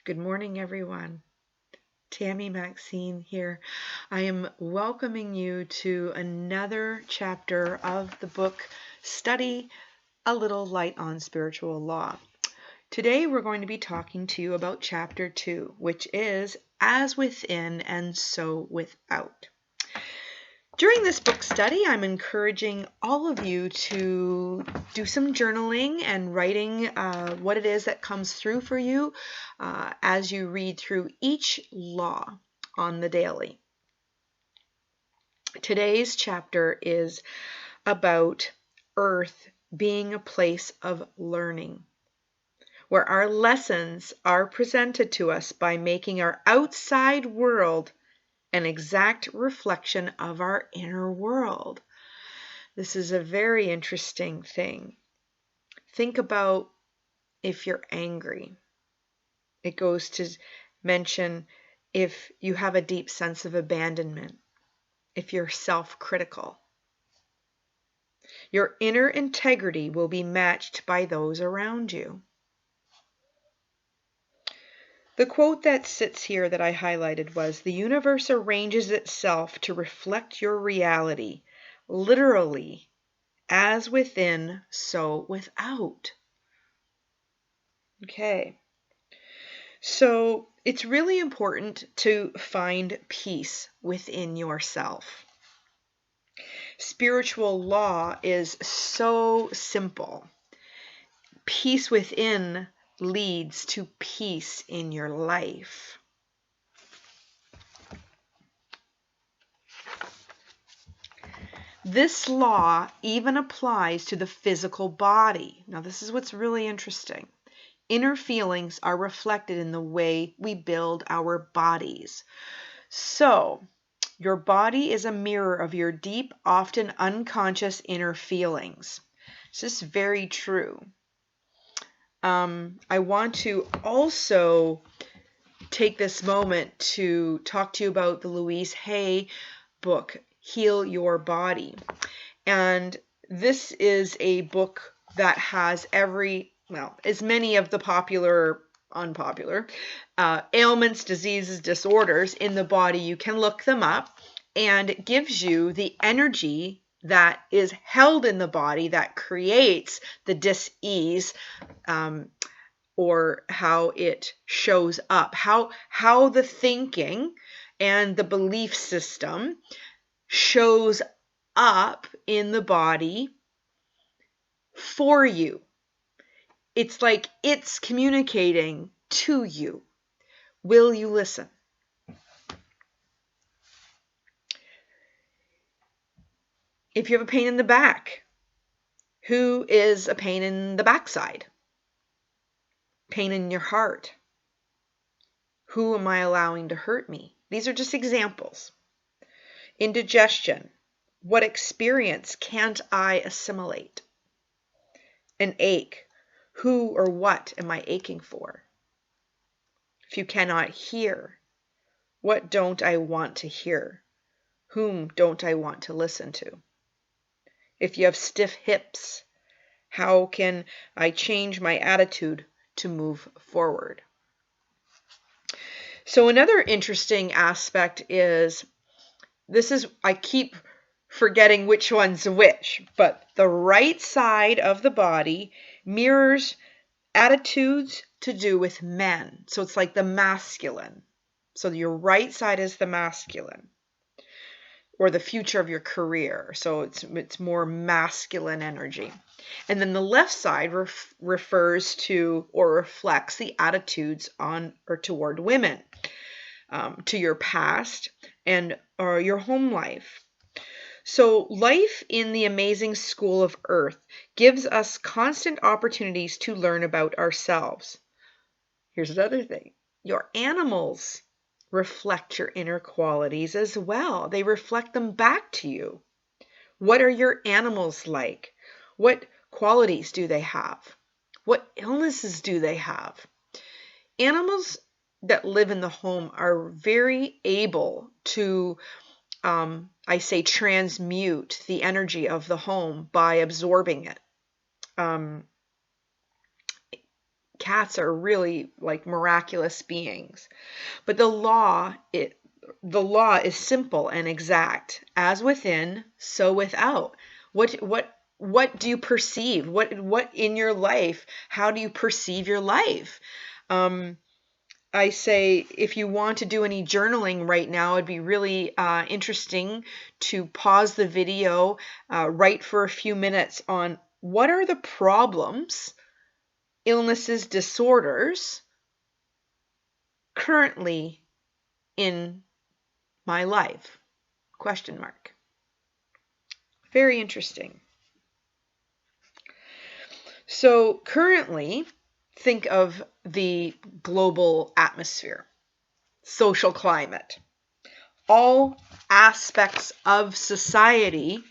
Good morning, everyone. Tammy Maxine here. I am welcoming you to another chapter of the book Study a Little Light on Spiritual Law. Today we're going to be talking to you about chapter 2, which is As Within and So Without. During this book study, I'm encouraging all of you to do some journaling and writing what it is that comes through for you as you read through each law on the daily. Today's chapter is about Earth being a place of learning, where our lessons are presented to us by making our outside world an exact reflection of our inner world. This is a very interesting thing. Think about if you're angry. It goes to mention if you have a deep sense of abandonment, if you're self-critical. Your inner integrity will be matched by those around you. The quote that sits here that I highlighted was, "The universe arranges itself to reflect your reality, literally, as within, so without." Okay. So it's really important to find peace within yourself. Spiritual law is so simple. Peace within leads to peace in your life. This law even applies to the physical body. Now, this is what's really interesting. Inner feelings are reflected in the way we build our bodies. So, your body is a mirror of your deep, often unconscious inner feelings. This is very true. I want to also take this moment to talk to you about the Louise Hay book, Heal Your Body. And this is a book that has as many of the popular, unpopular ailments, diseases, disorders in the body. You can look them up, and it gives you the energy that is held in the body that creates the dis-ease, or how it shows up, how the thinking and the belief system shows up in the body for you. It's like it's communicating to you. Will you listen? If you have a pain in the back, who is a pain in the backside? Pain in your heart. Who am I allowing to hurt me? These are just examples. Indigestion. What experience can't I assimilate? An ache. Who or what am I aching for? If you cannot hear, what don't I want to hear? Whom don't I want to listen to? If you have stiff hips, how can I change my attitude to move forward? So another interesting aspect is, I keep forgetting which one's which, but the right side of the body mirrors attitudes to do with men. So it's like the masculine. So your right side is the masculine, or the future of your career. So it's more masculine energy. And then the left side refers to or reflects the attitudes on or toward women, to your past and or your home life. So life in the amazing school of Earth gives us constant opportunities to learn about ourselves. Here's another thing. Your animals reflect your inner qualities as well. They reflect them back to you. What are your animals like? What qualities do they have? What illnesses do they have? Animals that live in the home are very able to, transmute the energy of the home by absorbing it. cats are really like miraculous beings. But the law is simple and exact. As within, so without. What do you perceive? What in your life? How do you perceive your life? I say if you want to do any journaling right now, it'd be really interesting to pause the video, write for a few minutes on what are the problems, illnesses, disorders currently in my life? Question mark. Very interesting. So currently, think of the global atmosphere, social climate. All aspects of society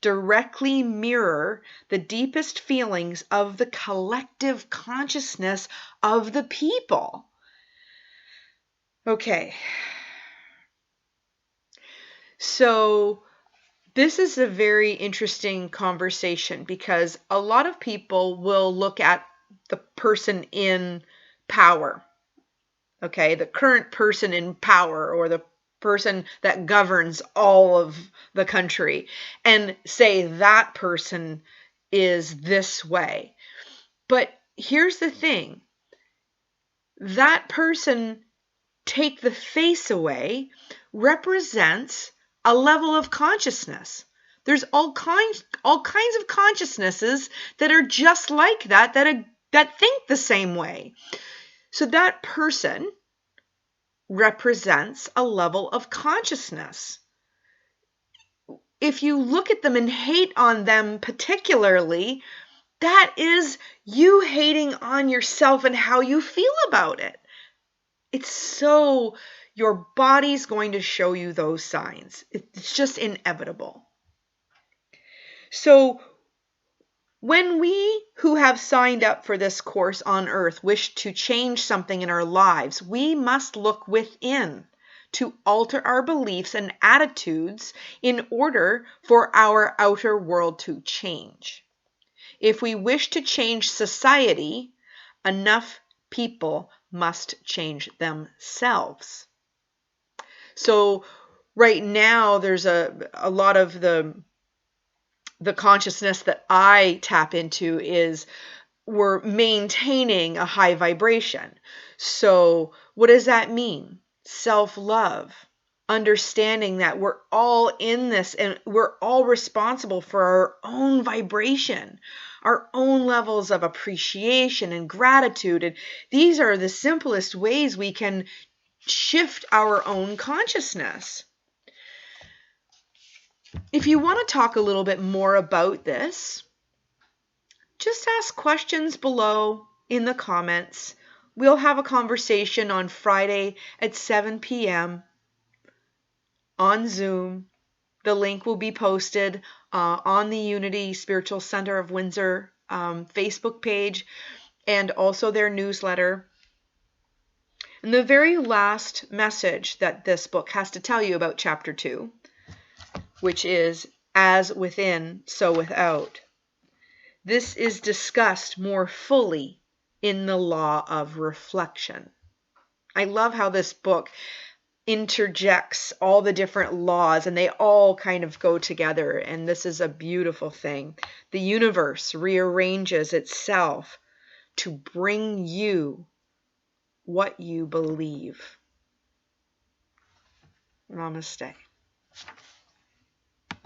directly mirror the deepest feelings of the collective consciousness of the people. Okay. So this is a very interesting conversation because a lot of people will look at the person in power, okay, the current person in power or the person that governs all of the country and say that person is this way. But here's the thing. That person, take the face away, represents a level of consciousness. There's all kinds of consciousnesses that are just like that think the same way. So that person represents a level of consciousness. If you look at them and hate on them particularly, that is you hating on yourself and how you feel about it. It's so, your body's going to show you those signs. It's just inevitable. So when we who have signed up for this course on earth wish to change something in our lives, we must look within to alter our beliefs and attitudes in order for our outer world to change. If we wish to change society, enough people must change themselves. So right now there's a lot of the consciousness that I tap into is we're maintaining a high vibration. So what does that mean? Self-love, understanding that we're all in this and we're all responsible for our own vibration, our own levels of appreciation and gratitude. And these are the simplest ways we can shift our own consciousness. If you want to talk a little bit more about this, just ask questions below in the comments. We'll have a conversation on Friday at 7 p.m. on Zoom. The link will be posted on the Unity Spiritual Center of Windsor Facebook page and also their newsletter. And the very last message that this book has to tell you about chapter 2, which is as within, so without. This is discussed more fully in the law of reflection. I love how this book interjects all the different laws and they all kind of go together, and this is a beautiful thing. The universe rearranges itself to bring you what you believe. Namaste.